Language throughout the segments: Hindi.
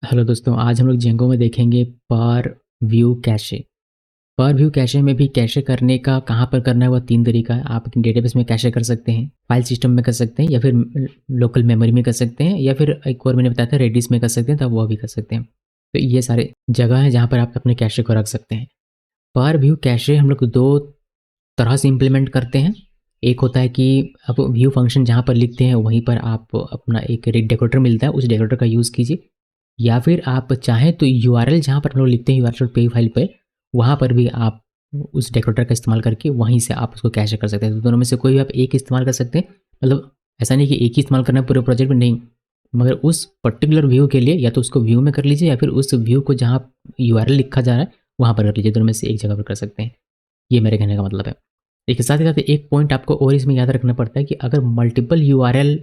हेलो दोस्तों, आज हम लोग जेंगो में देखेंगे पर व्यू कैशे। पर व्यू कैशे में भी कैशे करने का कहाँ पर करना है, वह 3 तरीका है। आप अपने डेटाबेस में कैशे कर सकते हैं, फाइल सिस्टम में कर सकते हैं, या फिर लोकल मेमोरी में कर सकते हैं, या फिर एक और मैंने बताया था रेडिस में कर सकते हैं, तब वह भी कर सकते हैं। तो ये सारे जगह हैं जहाँ पर आप अपने कैशे को रख सकते हैं। पर व्यू कैशे हम लोग 2 तरह से इम्प्लीमेंट करते हैं। एक होता है कि आप व्यू फंक्शन जहाँ पर लिखते हैं वहीं पर आप अपना एक डेकोरेटर मिलता है, उस डेकोरेटर का यूज़ कीजिए। या फिर आप चाहें तो यूआरएल जहाँ पर हम लोग लिखते हैं यूआरएल फाइल पे, वहाँ पर भी आप उस डेकोरेटर का इस्तेमाल करके वहीं से आप उसको कैश कर सकते हैं। तो दोनों में से कोई भी आप एक इस्तेमाल कर सकते हैं। मतलब ऐसा नहीं कि एक ही इस्तेमाल करना है पूरे प्रोजेक्ट में, नहीं। मगर उस पर्टिकुलर व्यू के लिए या तो उसको व्यू में कर लीजिए, या फिर उस व्यू को जहाँ यूआरएल लिखा जा रहा है वहाँ पर कर लीजिए। दोनों में से एक जगह पर कर सकते हैं। ये मेरे कहने का मतलब है। एक साथ ही साथ एक पॉइंट आपको और इसमें याद रखना पड़ता है कि अगर मल्टीपल यूआरएल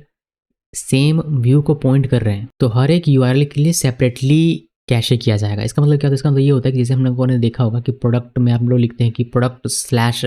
सेम व्यू को पॉइंट कर रहे हैं तो हर एक यूआरएल के लिए सेपरेटली कैशे किया जाएगा। इसका मतलब क्या होता है? इसका मतलब ये होता है कि जैसे हम लोगों ने देखा होगा कि प्रोडक्ट में हम लोग लिखते हैं कि प्रोडक्ट स्लैश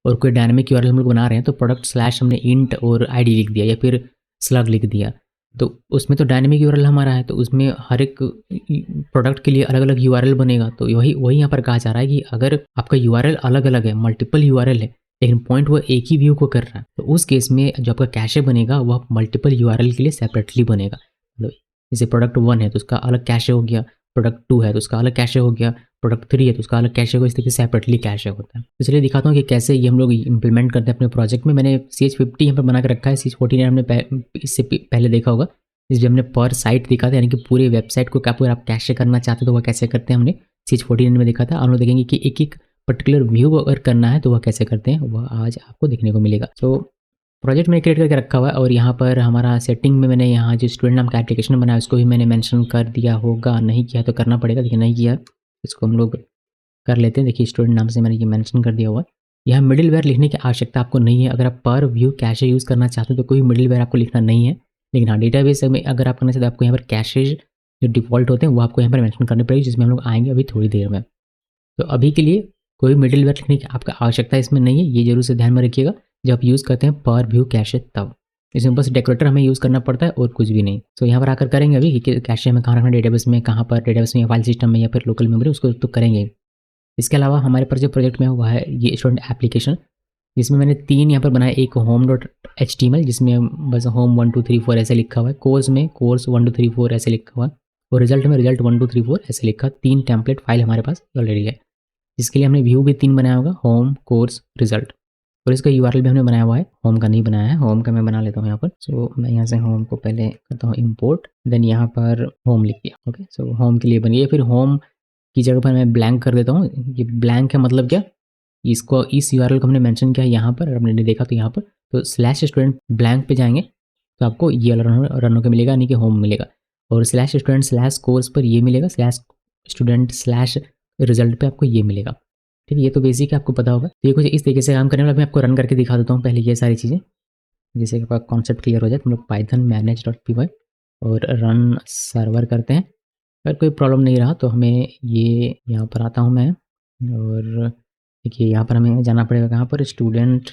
और कोई डायनामिक यूआरएल हम लोग बना रहे हैं, तो प्रोडक्ट स्लैश हमने इंट और आईडी लिख दिया या फिर स्लग लिख दिया। तो उसमें तो डायनामिक यूआरएल हमारा है, तो उसमें हर एक प्रोडक्ट के लिए अलग अलग यूआरएल बनेगा। तो वही वही यहाँ पर कहा जा रहा है कि अगर आपका यूआरएल अलग अलग है, मल्टीपल यूआरएल है, लेकिन पॉइंट वो एक ही व्यू को कर रहा है, तो उस केस में जो आपका कैशे बनेगा वह मल्टीपल यूआरएल के लिए सेपरेटली बनेगा। मतलब जैसे प्रोडक्ट 1 है तो उसका अलग कैशे हो गया, प्रोडक्ट 2 है तो उसका अलग कैशे हो गया, प्रोडक्ट 3 है तो उसका अलग कैशे होगा। इस तरीके से सेपरेटली कैशे होता है। तो चलिए दिखाता हूँ कि कैसे ये हम लोग इंप्लीमेंट करते हैं अपने प्रोजेक्ट में। मैंने CH50 यहाँ पर बना के रखा है। CH49 हमने इससे पहले देखा होगा, इसमें हमने पर साइट दिखा था, यानी कि पूरे वेबसाइट को अगर आप कैशे करना चाहते तो वह कैसे करते हैं हमने CH49 में देखा था। हम लोग देखेंगे कि एक एक पर्टिकुलर व्यू अगर करना है तो वह कैसे करते हैं, वह आज आपको देखने को मिलेगा। तो प्रोजेक्ट में क्रिएट करके रखा हुआ है, और यहाँ पर हमारा सेटिंग में मैंने यहाँ जो स्टूडेंट नाम का एप्लीकेशन बनाया उसको भी मैंने मेंशन कर दिया होगा। नहीं किया तो करना पड़ेगा, लेकिन नहीं किया इसको हम लोग कर लेते हैं। देखिए स्टूडेंट नाम से मैंने ये मेंशन कर दिया हुआ है। यहाँ मिडिलवेयर लिखने की आवश्यकता आपको नहीं है। अगर आप पर व्यू कैशे यूज़ करना चाहते हो तो कोई मिडिलवेयर आपको लिखना नहीं है। लेकिन हाँ, डेटाबेस में अगर आप करना चाहते हो आपको यहाँ पर कैशेज जो डिफ़ॉल्ट होते हैं वो आपको यहाँ पर मेंशन करने पड़ेगी, जिसमें हम लोग आएंगे अभी थोड़ी देर में। तो अभी के लिए कोई मिडिलवेयर लिखने की आपका आवश्यकता इसमें नहीं है, ये जरूर से ध्यान में रखिएगा जब आप यूज़ करते हैं पर व्यू कैशे। तब इसमें बस डेकोरेटर हमें यूज़ करना पड़ता है और कुछ भी नहीं। तो यहाँ पर आकर करेंगे अभी कि कैशे हमें कहाँ रखना, डेटाबेस में कहाँ पर, डेटाबेस में या फाइल सिस्टम में या फिर लोकल मेमोरी, उसको तो करेंगे। इसके अलावा हमारे पास जो प्रोजेक्ट में हुआ है ये स्टूडेंट एप्लीकेशन, जिसमें मैंने 3 यहाँ पर बनाया। एक home.html जिसमें बस होम 1 2 3 4 ऐसे लिखा हुआ है, कोर्स में कोर्स 1 2 3 4 ऐसे लिखा हुआ है, और रिजल्ट में रिजल्ट 1 2 3 4 ऐसे लिखा। 3 टेम्पलेट फाइल हमारे पास ऑलरेडी है। इसके लिए हमने व्यू भी 3 बनाया होगा, होम, कोर्स, रिजल्ट। और इसका यूआरएल भी हमने बनाया हुआ है, होम का नहीं बनाया है। होम का मैं बना लेता हूँ यहाँ पर। सो मैं यहाँ से होम को पहले करता हूँ इंपोर्ट, देन यहाँ पर होम लिख दिया। ओके, सो होम के लिए बन गया। फिर होम की जगह पर मैं ब्लैंक कर देता हूँ। ये ब्लैंक है मतलब क्या, इसको इस यूआरएल को हमने मेंशन किया यहाँ पर, अगर आपने देखा तो यहाँ पर तो स्लैश स्टूडेंट ब्लैंक पे जाएंगे तो आपको ये रन होकर मिलेगा, यानी कि होम मिलेगा। और स्लैश स्टूडेंट स्लैश कोर्स पर ये मिलेगा, स्लैश स्टूडेंट स्लैश रिजल्ट पे आपको ये मिलेगा। ठीक है, ये तो बेसिक है, आपको पता होगा। तो ये कुछ इस तरीके से काम करने वाला मैं आपको रन करके दिखा देता हूँ पहले ये सारी चीज़ें, जिससे आपका कॉन्सेप्ट क्लियर हो जाए। हम लोग पाइथन manage.py और रन सर्वर करते हैं। अगर कोई प्रॉब्लम नहीं रहा तो हमें ये यहाँ पर आता हूँ मैं, और देखिए यहाँ पर हमें जाना पड़ेगा कहाँ पर, स्टूडेंट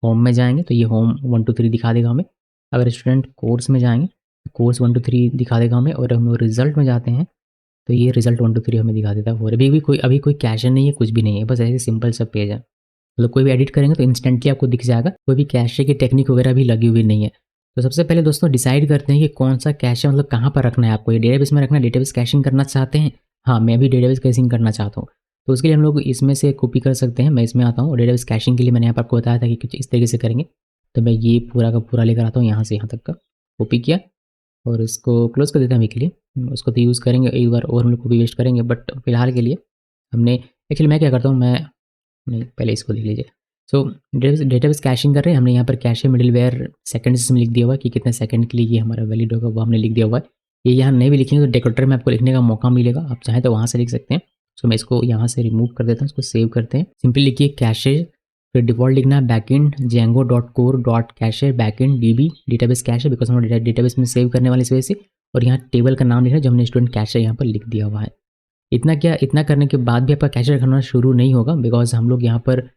होम में जाएंगे तो ये होम 1 2 3 दिखा देगा हमें। अगर स्टूडेंट कोर्स में जाएंगे तो कोर्स 1 2 3 दिखा देगा हमें, और हम लोग रिजल्ट में जाते हैं तो ये रिजल्ट 1 2 3 हमें दिखा देता है। और अभी कोई कैशन नहीं है, कुछ भी नहीं है, बस ऐसे सिंपल सा पेज है। मतलब कोई भी एडिट करेंगे तो इंस्टेंटली आपको दिख जाएगा, कोई भी कैशे की टेक्निक वगैरह भी लगी हुई नहीं है। तो सबसे पहले दोस्तों डिसाइड करते हैं कि कौन सा कैशे मतलब कहाँ पर रखना है आपको। ये डेटाबेस में रखना है, डेटाबेस कैशिंग करना चाहते हैं। हाँ, मैं भी डेटाबेस कैशिंग करना चाहता हूँ, तो उसके लिए हम लोग इसमें से कॉपी कर सकते हैं। मैं इसमें आता हूँ, डेटाबेस कैशिंग के लिए मैंने यहाँ पर आपको बताया था कि कुछ इस तरीके से करेंगे। तो मैं ये पूरा का पूरा लेकर आता हूँ, यहाँ से यहाँ तक का कॉपी किया और इसको क्लोज कर देते हैं अभी के लिए। उसको तो यूज़ करेंगे एक बार और हम लोग कॉपी वेस्ट करेंगे, बट फिलहाल के लिए हमने एक्चुअली मैं क्या करता हूँ, मैं नहीं पहले इसको देख लीजिए। सो डेटाबेस कैशिंग कर रहे हैं हमने, यहाँ पर कैशे मिडिलवेयर सेकंड्स में लिख दिया हुआ है कि कितने सेकंड के लिए ये हमारा वैलिड होगा, वो हमने लिख दिया हुआ है। ये यहाँ नहीं भी लिखेंगे तो डेकोरेटर में आपको लिखने का मौका मिलेगा, आप चाहें तो वहाँ से लिख सकते हैं। सो मैं इसको यहाँ से रिमूव कर देता हूँ, इसको सेव करते हैं। सिंपली लिखिए कैशे, फिर डिफॉल्ट लिखना है backend django.core.cache backend db database cache, because हम डेटाबेस में सेव करने वाले इस वजह से। और यहाँ टेबल का नाम लिखना है जो हमने स्टूडेंट कैशे यहाँ पर लिख दिया हुआ है। इतना क्या, इतना करने के बाद भी आपका कैशे रखना शुरू नहीं होगा, बिकॉज हम लोग यहाँ पर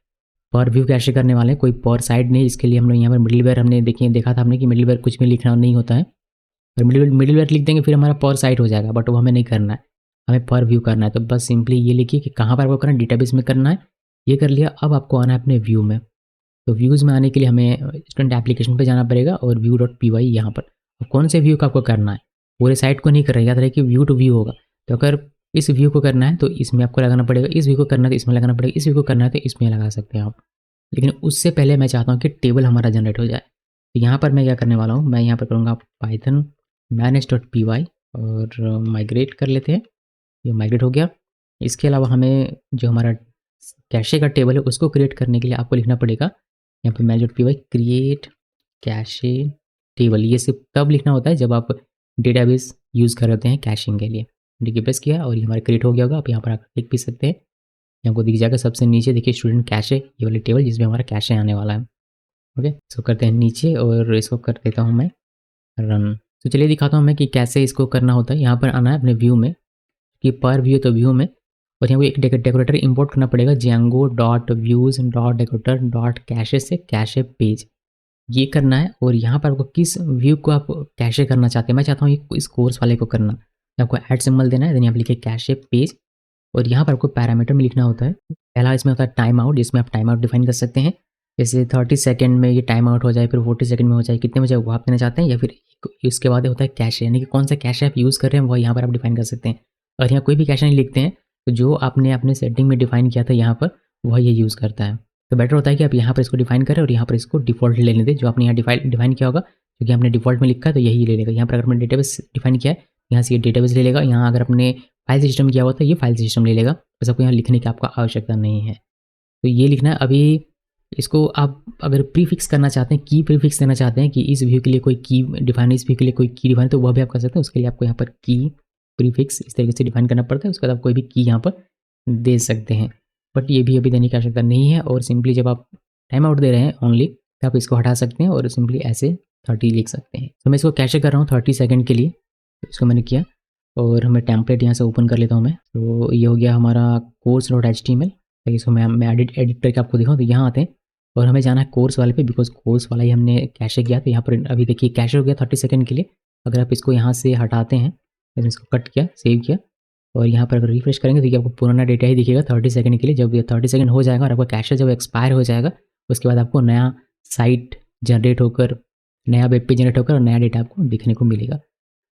व्यू कैशे करने वाले हैं, कोई पर साइड नहीं। इसके लिए हम लोग यहाँ पर मिडिलवेयर हमने देखा था हमने कि मिडिलवेयर कुछ भी लिखना नहीं होता है। और मिडिलवेयर लिख देंगे फिर हमारा पर साइट हो जाएगा, बट वो हमें नहीं करना है, हमें पर व्यू करना है। तो बस सिंपली ये लिखिए कि कहाँ पर आपको करना है, डेटाबेस में करना है। ये कर लिया, अब आपको आना है अपने व्यू में। तो व्यूज़ में आने के लिए हमें स्टूडेंट एप्लीकेशन पे जाना पड़ेगा और व्यू डॉट पी वाई यहाँ पर। अब कौन से व्यू का आपको करना है, पूरे साइट को नहीं कर रहा है, याद रहे कि व्यू टू व्यू होगा। तो अगर इस व्यू को करना है तो इसमें आपको लगाना पड़ेगा, इस व्यू को करना है तो इसमें लगाना पड़ेगा, इस व्यू को करना है तो इसमें लगा सकते हैं आप। लेकिन उससे पहले मैं चाहता हूँ कि टेबल हमारा जनरेट हो जाए। तो यहाँ पर मैं क्या करने वाला हूँ, मैं यहाँ पर करूँगा Python manage dot P Y और माइग्रेट कर लेते हैं। ये माइग्रेट हो गया। इसके अलावा हमें जो हमारा कैशे का टेबल है उसको क्रिएट करने के लिए आपको लिखना पड़ेगा यहाँ पर manage dot P Y create cache table. ये सिर्फ तब लिखना होता है जब आप डेटाबेस यूज़ कर रहे हैं कैशिंग के लिए। देखिए प्रेस किया और ये हमारा क्रिएट हो गया होगा। आप यहाँ पर आकर क्लिक भी सकते हैं, आपको दिख जाएगा सबसे नीचे देखिए स्टूडेंट कैशे, ये वाली टेबल जिसमें हमारा कैशे आने वाला है। ओके, इसको करते हैं नीचे और इसको कर देता हूँ मैं रन। तो चलिए दिखाता हूँ मैं कि कैसे इसको करना होता है। यहाँ पर आना है अपने व्यू में, कि पर व्यू तो व्यू में, और यहाँ पे एक डेकोरेटर इंपोर्ट करना पड़ेगा Django dot views dot decorator dot cache से कैशे पेज, ये करना है। और यहाँ पर आपको किस व्यू को आप कैशे करना चाहते हैं, मैं चाहता हूँ इस कोर्स वाले को करना। आपको ऐड सिंबल देना है, देन यहाँ पे लिखिए कैशे पेज और यहाँ पर आपको पैरामीटर में लिखना होता है। पहला इसमें होता है टाइम आउट, जिसमें आप टाइम आउट डिफाइन कर सकते हैं, जैसे 30 सेकंड में ये टाइम आउट हो जाए, फिर 40 सेकंड में हो जाए, कितने में जाए वो आप देना चाहते हैं। या फिर इसके बाद होता है कैशे, यानी कि कौन सा कैशे आप यूज़ कर रहे हैं वो यहाँ पर आप डिफाइन कर सकते हैं। अगर यहाँ कोई भी कैशे नहीं लिखते हैं तो जो आपने अपने सेटिंग में डिफाइन किया था यहाँ पर वह ये यूज़ करता है। तो बेटर होता है कि आप यहाँ पर इसको डिफाइन करें और यहाँ पर इसको डिफॉल्ट लेने दें, जो आपने यहाँ डिफाइन किया होगा, क्योंकि आपने डिफॉल्ट में लिखा है तो यही ले लेगा। यहाँ पर अगर आपने डेटाबेस डिफाइन किया है, यहाँ से ये डेटाबेस ले लेगा। यहाँ अगर आपने फाइल सिस्टम किया हुआ तो ये फाइल सिस्टम ले लेगा, बस आपको यहाँ लिखने की आपका आवश्यकता नहीं है। तो ये लिखना है। अभी इसको आप अगर प्रीफिक्स करना चाहते हैं, की प्रीफिक्स देना चाहते हैं कि इस व्यू के लिए कोई की डिफाइन, इस व्यू के लिए कोई की डिफाइन, तो वह भी आप कर सकते हैं। उसके लिए आपको यहाँ पर की प्रीफिक्स इस तरीके से डिफाइन करना पड़ता है। उसके बाद आप कोई भी की यहाँ पर दे सकते हैं, बट ये भी अभी देने की आवश्यकता नहीं है। और सिंपली जब आप टाइम आउट दे रहे हैं ओनली, तो आप इसको हटा सकते हैं और सिंपली ऐसे 30 लिख सकते हैं। तो मैं इसको कैशे कर रहा हूँ 30 सेकंड के लिए, तो इसको मैंने किया और हमें टेम्पलेट यहाँ से ओपन कर लेता हूँ मैं। तो ये हो गया हमारा कोर्स डॉट HTML। इसको मैं एडिट करके आपको दिखाऊँ। तो यहाँ आते हैं और हमें जाना है कोर्स वाले पे, बिकॉज कोर्स वाला ही हमने कैशे किया। तो यहाँ पर अभी देखिए कैशे हो गया 30 सेकंड के लिए। अगर आप इसको यहाँ से हटाते हैं, तो इसको कट किया, सेव किया और यहाँ पर अगर रिफ्रेश करेंगे तो ये आपको पुराना डेटा ही दिखेगा 30 सेकंड के लिए। जब ये 30 सेकंड हो जाएगा और आपका कैशे जब एक्सपायर हो जाएगा, उसके बाद आपको नया साइट जनरेट होकर, नया वेब पेज जनरेट होकर और नया डेटा आपको दिखने को मिलेगा।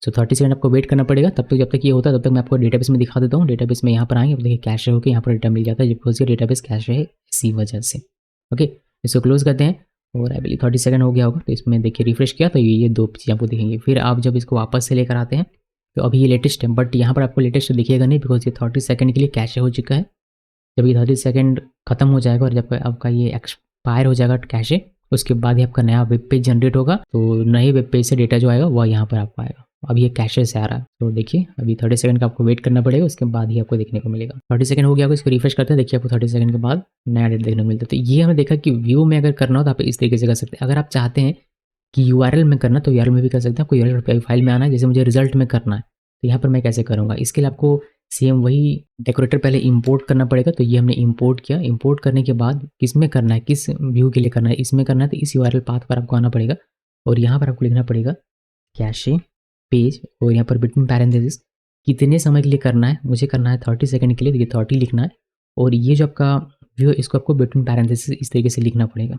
सो 30 सेकंड आपको वेट करना पड़ेगा। तब तक जब तक ये होता है तब तक मैं आपको डेटाबेस में दिखा देता हूँ। डेटाबेस में यहाँ पर आएंगे, देखिए कैशे होकर यहाँ पर डेटा मिल जाता है, बिकॉज ये डेटाबेस कैशे है इसी वजह से। ओके, इसको क्लोज करते हैं और आई बिलीव 30 सेकंड हो गया होगा। तो इसमें देखिए रिफ्रेश किया तो ये दो चीज़ आपको दिखेंगी। फिर आप जब इसको वापस से लेकर आते हैं तो अभी ये लेटेस्ट है, बट यहाँ पर आपको लेटेस्ट दिखेगा नहीं, बिकॉज ये 30 सेकंड के लिए कैशे हो चुका है। जब ये 30 सेकंड खत्म हो जाएगा और जब आपका ये एक्सपायर हो जाएगा कैशे, उसके बाद ही आपका नया वेब पेज जनरेट होगा। तो नए वेब पेज से डेटा जो आएगा वह यहाँ पर आपको आएगा। अब ये कैशे से आ रहा है। तो देखिए अभी 30 सेकंड का आपको वेट करना पड़ेगा, उसके बाद ही आपको देखने को मिलेगा। 30 सेकंड हो गया, इसको रिफ्रेश करते हैं। देखिए आपको 30 सेकंड के बाद नया डेटा देखने को मिलता है। तो ये हमने देखा कि व्यू में अगर करना हो तो आप इस तरीके से कर सकते हैं। अगर आप चाहते हैं कि URL में करना तो URL में भी कर सकते हैं। आपको URL फाइल में आना है, जैसे मुझे रिजल्ट में करना है तो यहाँ पर मैं कैसे करूँगा, इसके लिए आपको सेम वही डेकोरेटर पहले इंपोर्ट करना पड़ेगा। तो ये हमने इंपोर्ट किया। इंपोर्ट करने के बाद किस में करना है, किस व्यू के लिए करना है, इसमें करना है तो इस URL पाथ पर आपको आना पड़ेगा और यहाँ पर आपको लिखना पड़ेगा कैशे पेज और यहाँ पर बिटवीन पैरेंथेसिस कितने समय के लिए करना है। मुझे करना है 30 सेकंड के लिए, तो ये 30 लिखना है। और ये जो आपका व्यू है इसको आपको बिटवीन पैरेंथेसिस इस तरीके से लिखना पड़ेगा।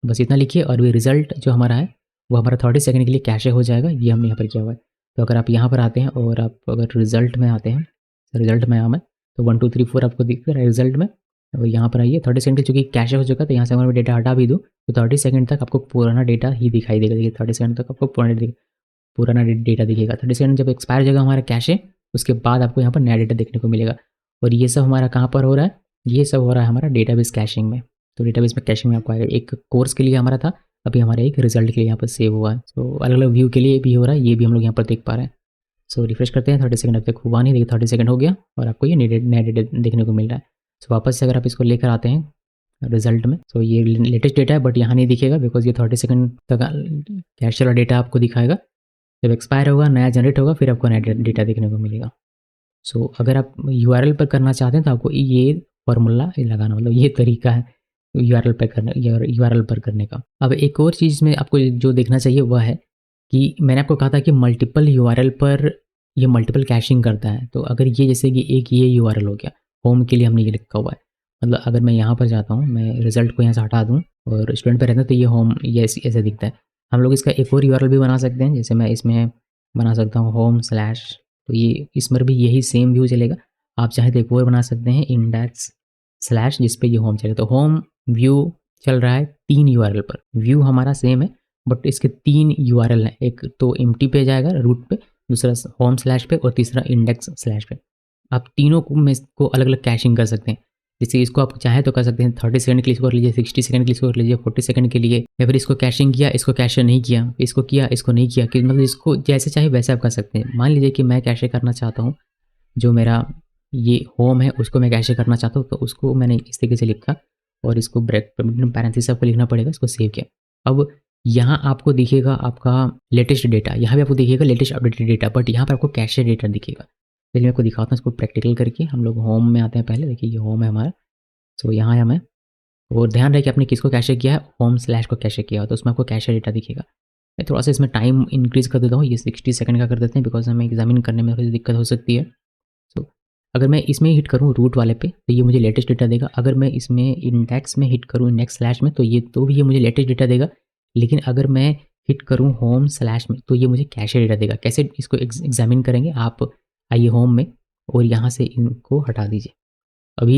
बस इतना लिखिए और ये रिजल्ट जो हमारा है वो हमारा 30 सेकंड के लिए कैशे हो जाएगा। ये हमने यहाँ पर किया हुआ है। तो अगर आप यहाँ पर आते हैं और आप अगर रिजल्ट में आते हैं, रिजल्ट में यहाँ में तो 1 2 3 4 आपको दिख रहा है रिजल्ट में। और यहाँ पर आइए 30 सेकंड चूँकि कैशे हो चुका है तो यहाँ से अगर मैं डेटा हटा भी दूँ तो 30 सेकंड तक आपको पुराना डेटा ही दिखाई देगा। देखिए 30 सेकंड तक आपको पुराना डेटा दिखेगा। 30 सेकंड जब एक्सपायर हो जाएगा हमारा कैशे, उसके बाद आपको यहाँ पर नया डेटा देखने को मिलेगा। और ये सब हमारा कहाँ पर हो रहा है, ये सब हो रहा है हमारा डेटाबेस कैशिंग में। तो डेटाबेस में कैशिंग में आपको आएगा। एक कोर्स के लिए हमारा था, अभी हमारे एक रिजल्ट के लिए यहाँ पर सेव हुआ है। तो अलग अलग व्यू के लिए भी हो रहा है, ये भी हम लोग यहाँ पर देख पा रहे हैं। सो रिफ्रेश करते हैं। 30 सेकंड अब तक हुआ नहीं, देखिए 30 सेकंड हो गया और आपको ये नया डेटा देखने को मिल रहा है। सो वापस से अगर आप इसको लेकर आते हैं रिजल्ट में, तो ये लेटेस्ट डेटा है बट यहाँ नहीं दिखेगा, बिकॉज ये 30 सेकंड तक कैश वाला डेटा आपको दिखाएगा। जब एक्सपायर होगा नया जनरेट होगा फिर आपको नया डेटा देखने को मिलेगा। सो अगर आप URL पर करना चाहते हैं तो आपको ये फॉर्मूला लगाना, मतलब ये तरीका है URL पर करने का। अब एक और चीज़ में आपको जो देखना चाहिए वह है कि मैंने आपको कहा था कि मल्टीपल यूआरएल पर ये मल्टीपल कैशिंग करता है। तो अगर ये जैसे कि एक ये यूआरएल हो गया, होम के लिए हमने ये लिखा हुआ है। मतलब अगर मैं यहाँ पर जाता हूँ, मैं रिज़ल्ट को यहाँ से हटा दूँ और स्टूडेंट पे रहता है तो ये होम ये ऐसे दिखता है। हम लोग इसका एक और यूआरएल भी बना सकते हैं, जैसे मैं इसमें बना सकता हूँ होम स्लैश, तो ये इसमें भी यही सेम व्यू चलेगा। आप चाहें तो एक और बना सकते हैं इंडेक्स स्लैश, जिस पे ये होम चलेगा। तो होम व्यू चल रहा है 3 यूआरएल पर। व्यू हमारा सेम है बट इसके 3 यूआरएल हैं। एक तो एम्प्टी पे जाएगा रूट पे, दूसरा होम स्लैश पे और तीसरा इंडेक्स स्लैश पे। आप तीनों को में को अलग-अलग कैशिंग कर सकते हैं। जैसे इसको आप चाहें तो कर सकते हैं 30 सेकंड के लिए इसको कर लीजिए, 60 सेकंड के लिए इसको कर लीजिए, 40 सेकंड के लिए, या फिर इसको कैशिंग किया, इसको कैश नहीं किया, इसको नहीं किया, कि मतलब इसको जैसे चाहे वैसे आप कर सकते हैं। मान लीजिए कि मैं कैशे करना चाहता हूँ, जो मेरा ये होम है उसको मैं कैशे करना चाहता हूँ, तो उसको मैंने इस तरीके से लिखा और इसको ब्रैकेट पैरेंथेसिस आपको लिखना पड़ेगा, इसको सेव किया। अब यहाँ आपको दिखेगा आपका लेटेस्ट डेटा, यहाँ भी आपको दिखेगा लेटेस्ट अपडेटेड डेटा, बट यहाँ पर आपको कैशे डेटा दिखेगा। चलिए मैं आपको दिखाता हूँ इसको प्रैक्टिकल करके। हम लोग होम में आते हैं पहले, देखिए ये होम है हमारा। सो यहाँ आया मैं, और ध्यान रहे कि आपने किसको कैशे किया है, होम स्लैश को कैशे किया हो, तो उसमें आपको कैशे डेटा दिखेगा। मैं थोड़ा सा इसमें टाइम इंक्रीज़ कर देता हूँ, ये 60 सेकंड का कर देते हैं, बिकॉज़ हमें एग्जामिन करने में थोड़ी दिक्कत हो सकती है। सो अगर मैं इसमें हिट करूँ रूट वाले पे, तो ये मुझे लेटेस्ट डेटा देगा। अगर मैं इसमें इंडेक्स में हिट करूँ, इंडेक्स स्लैश में, तो भी ये मुझे लेटेस्ट डेटा देगा। लेकिन अगर मैं हिट करूँ होम स्लैश में, तो ये मुझे कैशे डेटा देगा। कैसे इसको एग्जामिन करेंगे, आप आइए होम में और यहाँ से इनको हटा दीजिए। अभी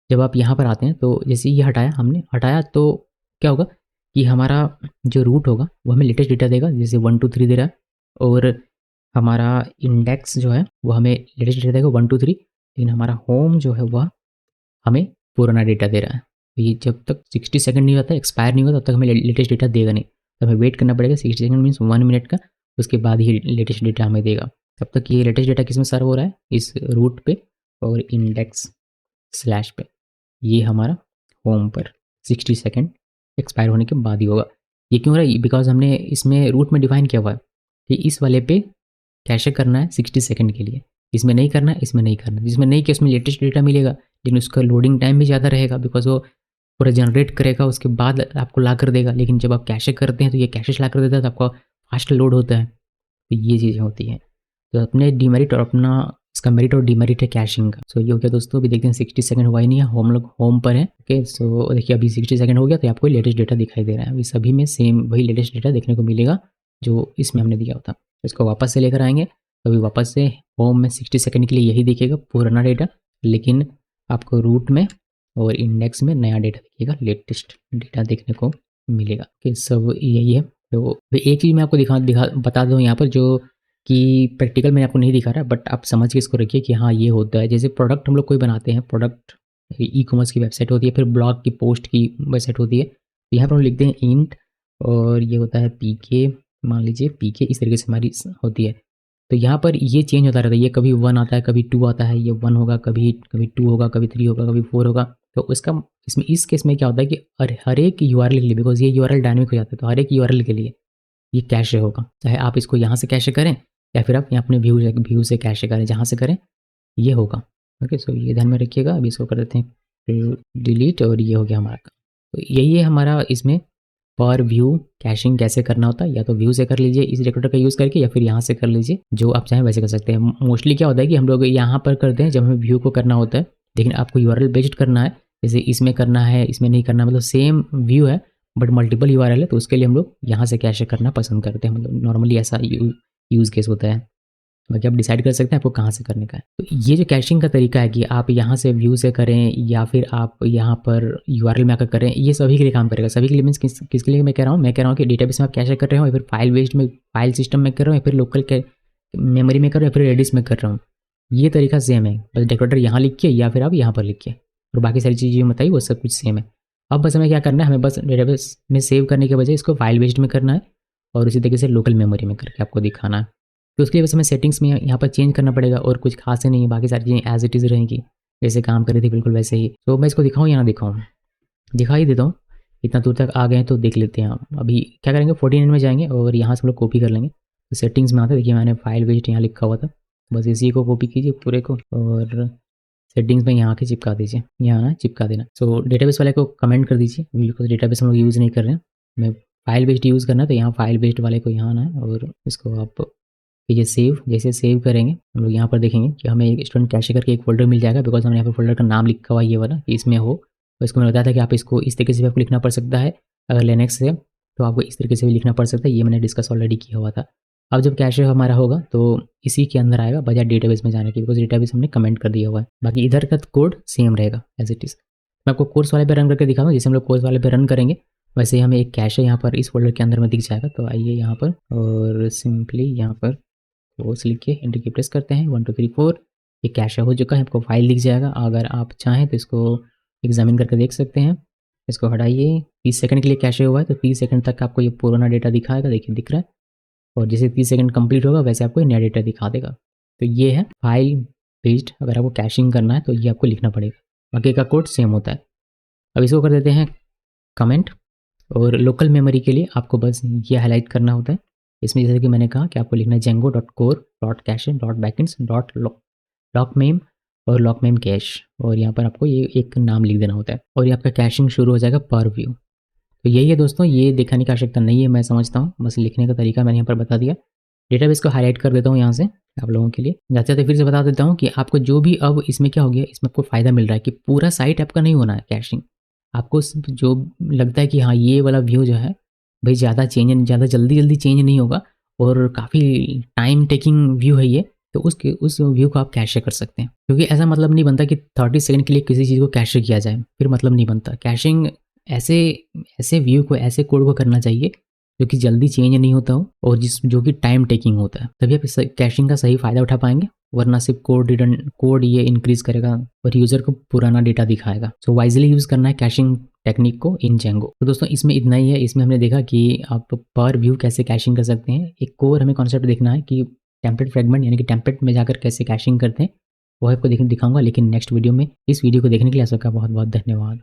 जब आप यहाँ पर आते हैं तो जैसे ये हमने हटाया तो क्या होगा कि हमारा जो रूट होगा वो हमें लेटेस्ट डेटा देगा, जैसे 1 2 3 दे रहा है, और हमारा इंडेक्स जो है वो हमें लेटेस्ट डेटा देगा 1 2 3, लेकिन हमारा होम जो है वह हमें पुराना डेटा दे रहा है। तो ये जब तक 60 सेकंड नहीं होता, एक्सपायर नहीं होता, तब तक हमें लेटेस्ट डेटा देगा नहीं। तो हमें वेट करना पड़ेगा 60 सेकंड मीन्स 1 मिनट का, उसके बाद ही लेटेस्ट डेटा हमें देगा। तब तक ये लेटेस्ट डेटा किस में सर्व हो रहा है, इस रूट पे और इंडेक्स स्लैश पे। ये हमारा होम पर 60 सेकंड एक्सपायर होने के बाद ही होगा। ये क्यों हो रहा है, बिकॉज हमने इसमें रूट में डिफाइन किया हुआ है कि इस वाले पे कैशे करना है 60 सेकंड के लिए, इसमें नहीं करना है, इसमें नहीं करना है। जिसमें नहीं किया उसमें लेटेस्ट डेटा मिलेगा, लेकिन उसका लोडिंग टाइम भी ज़्यादा रहेगा, बिकॉज वो पूरा जनरेट करेगा उसके बाद आपको ला कर देगा। लेकिन जब आप कैशे करते हैं तो ये कैशे ला कर देता है, तो आपका फास्ट लोड होता है। तो ये चीज़ें होती हैं। तो अपने डिमेरिट और अपना इसका मेरिट और डिमेरिट है कैशिंग का। सो ये हो गया दोस्तों। अभी देखते हैं 60 सेकंड हुआ ही नहीं है, हम लोग होम पर हैं। ओके, सो देखिए अभी 60 सेकंड हो गया, तो आपको लेटेस्ट डेटा दिखाई दे रहा है। अभी सभी में सेम वही लेटेस्ट डेटा देखने को मिलेगा जो इसमें हमने दिया होता। इसको वापस से लेकर आएंगे, तो अभी वापस से होम में 60 सेकंड के लिए यही दिखेगा पुराना डेटा, लेकिन आपको रूट में और इंडेक्स में नया डेटा दिखेगा, लेटेस्ट डेटा देखने को मिलेगा। ओके, सब यही है। तो एक चीज़ मैं आपको दिखा बता दूँ यहाँ पर, जो कि प्रैक्टिकल में आपको नहीं दिखा रहा है, बट आप समझ के इसको रखिए कि हाँ ये होता है। जैसे प्रोडक्ट हम लोग कोई बनाते हैं, प्रोडक्ट ई कॉमर्स की वेबसाइट होती है, फिर ब्लॉग की पोस्ट की वेबसाइट होती है। तो यहाँ पर हम लिखते हैं इंट, और ये होता है पीके, मान लीजिए पीके, इस तरीके से हमारी होती है। तो यहाँ पर ये चेंज होता रहता है, ये कभी 1 आता है, कभी 2 आता है, ये 1 होगा, कभी 2 होगा, कभी 3 होगा, कभी 4 होगा। तो उसका इसमें इस केस में क्या होता है कि हर एक यूआरएल के लिए, बिकॉज ये यूआरएल डायनेमिक हो जाता है, तो हर एक यूआरएल के लिए ये कैशे होगा। चाहे आप इसको यहाँ से कैशे करें या फिर आप यहाँ अपने व्यू से कैशे करें, जहाँ से करें ये होगा। ओके, सो ये ध्यान में रखिएगा। अभी इसको कर देते हैं डिलीट, और ये हो गया हमारा काम। तो यही है हमारा इसमें पर व्यू कैशिंग कैसे करना होता है। या तो व्यू से कर लीजिए इस रिकॉर्डर का यूज़ करके, या फिर यहाँ से कर लीजिए, जो आप चाहें वैसे कर सकते हैं। मोस्टली क्या होता है कि हम लोग यहाँ पर करते हैं जब हमें व्यू को करना होता है, लेकिन आपको यूआरएल बेस्ड करना है, जैसे इसमें करना है, इसमें नहीं करना, मतलब सेम व्यू है बट मल्टीपल यूआरएल है, तो उसके लिए हम लोग यहाँ से कैशे करना पसंद करते हैं। मतलब नॉर्मली ऐसा यूज़ केस होता है। बाकी आप डिसाइड कर सकते हैं आपको कहाँ से करने का है। तो ये जो कैशिंग का तरीका है कि आप यहाँ से व्यू से करें या फिर आप यहाँ पर यूआरएल में आकर करें, ये सभी के लिए काम करेगा। सभी के लिए मीन्स किसके लिए मैं कह रहा हूँ कि डेटाबेस में आप कैसे कर रहे हो, या फिर फाइल बेस्ड में, फाइल सिस्टम में कर रहे हो, या फिर लोकल के मेमोरी में कर रहे हो, या फिर रेडिस में कर रहा हूँ, ये तरीका सेम है। बस डेकोरेटर यहाँ लिखिए या फिर आप यहाँ पर लिखिए, और बाकी सारी चीज़ें बताइए वो सब कुछ सेम है। अब बस हमें क्या करना है, हमें बस डेटाबेस में सेव करने के बजाय इसको फाइल बेस्ड में करना है, और उसी तरीके से लोकल मेमोरी में करके आपको दिखाना है। तो उसके लिए बस हमें सेटिंग्स में यहाँ पर चेंज करना पड़ेगा, और कुछ खास है नहीं, बाकी सारी चीज़ें एज इट इज़ रहेंगी, जैसे काम कर रही थी बिल्कुल वैसे ही। तो मैं इसको दिखाऊँ या ना दिखाऊँ, दिखा ही देता हूँ। इतना दूर तक आ गए हैं तो देख लेते हैं हम। अभी क्या करेंगे, 49 में जाएंगे और यहाँ से हम लोग कॉपी कर लेंगे। तो सेटिंग्स में आते देखिए मैंने फाइल वेस्ट यहाँ लिखा हुआ था, बस इसी को कॉपी कीजिए पूरे को, और सेटिंग्स में यहाँ के चिपका दीजिए, यहाँ ना चिपका देना। सो डेटाबेस वाले को कमेंट कर दीजिए, बिकॉज डेटाबेस हम लोग यूज़ नहीं कर रहे हैं। मैं फाइल बेस्ड यूज़ करना है तो यहाँ फाइल बेस्ड वाले को यहाँ आना है और इसको आप कीजिए सेव। जैसे सेव करेंगे हम लोग यहाँ पर देखेंगे कि हमें एक स्टूडेंट कैशे करके एक फ़ोल्डर मिल जाएगा, बिकॉज़ हमने यहाँ पर फ़ोल्डर का नाम लिखा हुआ है ये वाला कि इसमें हो। तो इसको मैंने बताया था कि आप इसको इस तरीके से भी आपको लिखना पड़ सकता है, अगर लिनक्स है तो आपको इस तरीके से भी लिखना पड़ सकता है, ये मैंने डिस्कस ऑलरेडी किया हुआ था। अब जब कैशे हमारा होगा तो इसी के अंदर आएगा बजाय डेटाबेस में जाने के, बिकॉज़ डेटाबेस हमने कमेंट कर दिया हुआ है। बाकी इधर का कोड सेम रहेगा एज़ इट इज़। मैं आपको कोर्स वाले पे रन करके दिखाऊंगा। जैसे हम लोग कोर्स वाले पे रन करेंगे वैसे ही हमें एक कैशे यहाँ पर इस फोल्डर के अंदर में दिख जाएगा। तो आइए यहाँ पर और सिंपली यहाँ पर कोर्स लिख के एंटर की प्रेस करते हैं 1 2 3 4। ये कैशे हो चुका है, आपको फाइल दिख जाएगा। अगर आप चाहें तो इसको एग्जामिन करके देख सकते हैं। इसको हटाइए, 30 सेकंड के लिए कैशे हुआ है तो 30 सेकंड तक आपको ये पुराना डेटा दिखाएगा। देखिए दिख रहा है, और जैसे 30 सेकंड कंप्लीट होगा वैसे आपको नया डेटा दिखा देगा। तो ये है फाइल बेस्ड, अगर आपको कैशिंग करना है तो ये आपको लिखना पड़ेगा, बाकी का कोड सेम होता है। अब इसको कर देते हैं कमेंट। और लोकल मेमोरी के लिए आपको बस ये हाईलाइट करना होता है। इसमें जैसे कि मैंने कहा कि आपको लिखना है django.core.cache.backends.lockmem और lockmem कैश, और यहाँ पर आपको ये एक नाम लिख देना होता है और ये आपका कैशिंग शुरू हो जाएगा पर व्यू। तो यही है दोस्तों, ये दिखाने की आवश्यकता नहीं है मैं समझता हूँ, बस लिखने का तरीका मैंने यहाँ पर बता दिया। डेटाबेस को हाईलाइट कर देता हूँ यहाँ से आप लोगों के लिए। जाते जाते फिर से बता देता हूँ कि आपको जो भी अब इसमें क्या हो गया, इसमें आपको फ़ायदा मिल रहा है कि पूरा साइट आपका नहीं होना है कैशिंग। आपको जो लगता है कि हाँ ये वाला व्यू जो है भाई ज़्यादा जल्दी चेंज नहीं होगा और काफ़ी टाइम टेकिंग व्यू है ये, तो उस व्यू को आप कैशे कर सकते हैं। क्योंकि ऐसा मतलब नहीं बनता कि 30 सेकंड के लिए किसी चीज़ को कैशे किया जाए, फिर मतलब नहीं बनता। कैशिंग ऐसे व्यू को, ऐसे कोड को करना चाहिए जो कि जल्दी चेंज नहीं होता हो और जो कि टाइम टेकिंग होता है, तभी आप कैशिंग का सही फ़ायदा उठा पाएंगे। वरना सिर्फ कोड ये इंक्रीज करेगा और यूज़र को पुराना डेटा दिखाएगा। सो वाइजली यूज़ करना है कैशिंग टेक्निक को इन जेंगो। तो दोस्तों इसमें इतना ही है। इसमें हमने देखा कि आप पर व्यू कैसे कैशिंग कर सकते हैं। एक कोर हमें कॉन्सेप्ट देखना है कि टेम्पलेट फ्रेगमेंट यानी कि टेम्पलेट में जाकर कैसे कैशिंग करते हैं, वो आपको दिखाऊंगा लेकिन नेक्स्ट वीडियो में। इस वीडियो को देखने के लिए आप सबका बहुत बहुत धन्यवाद।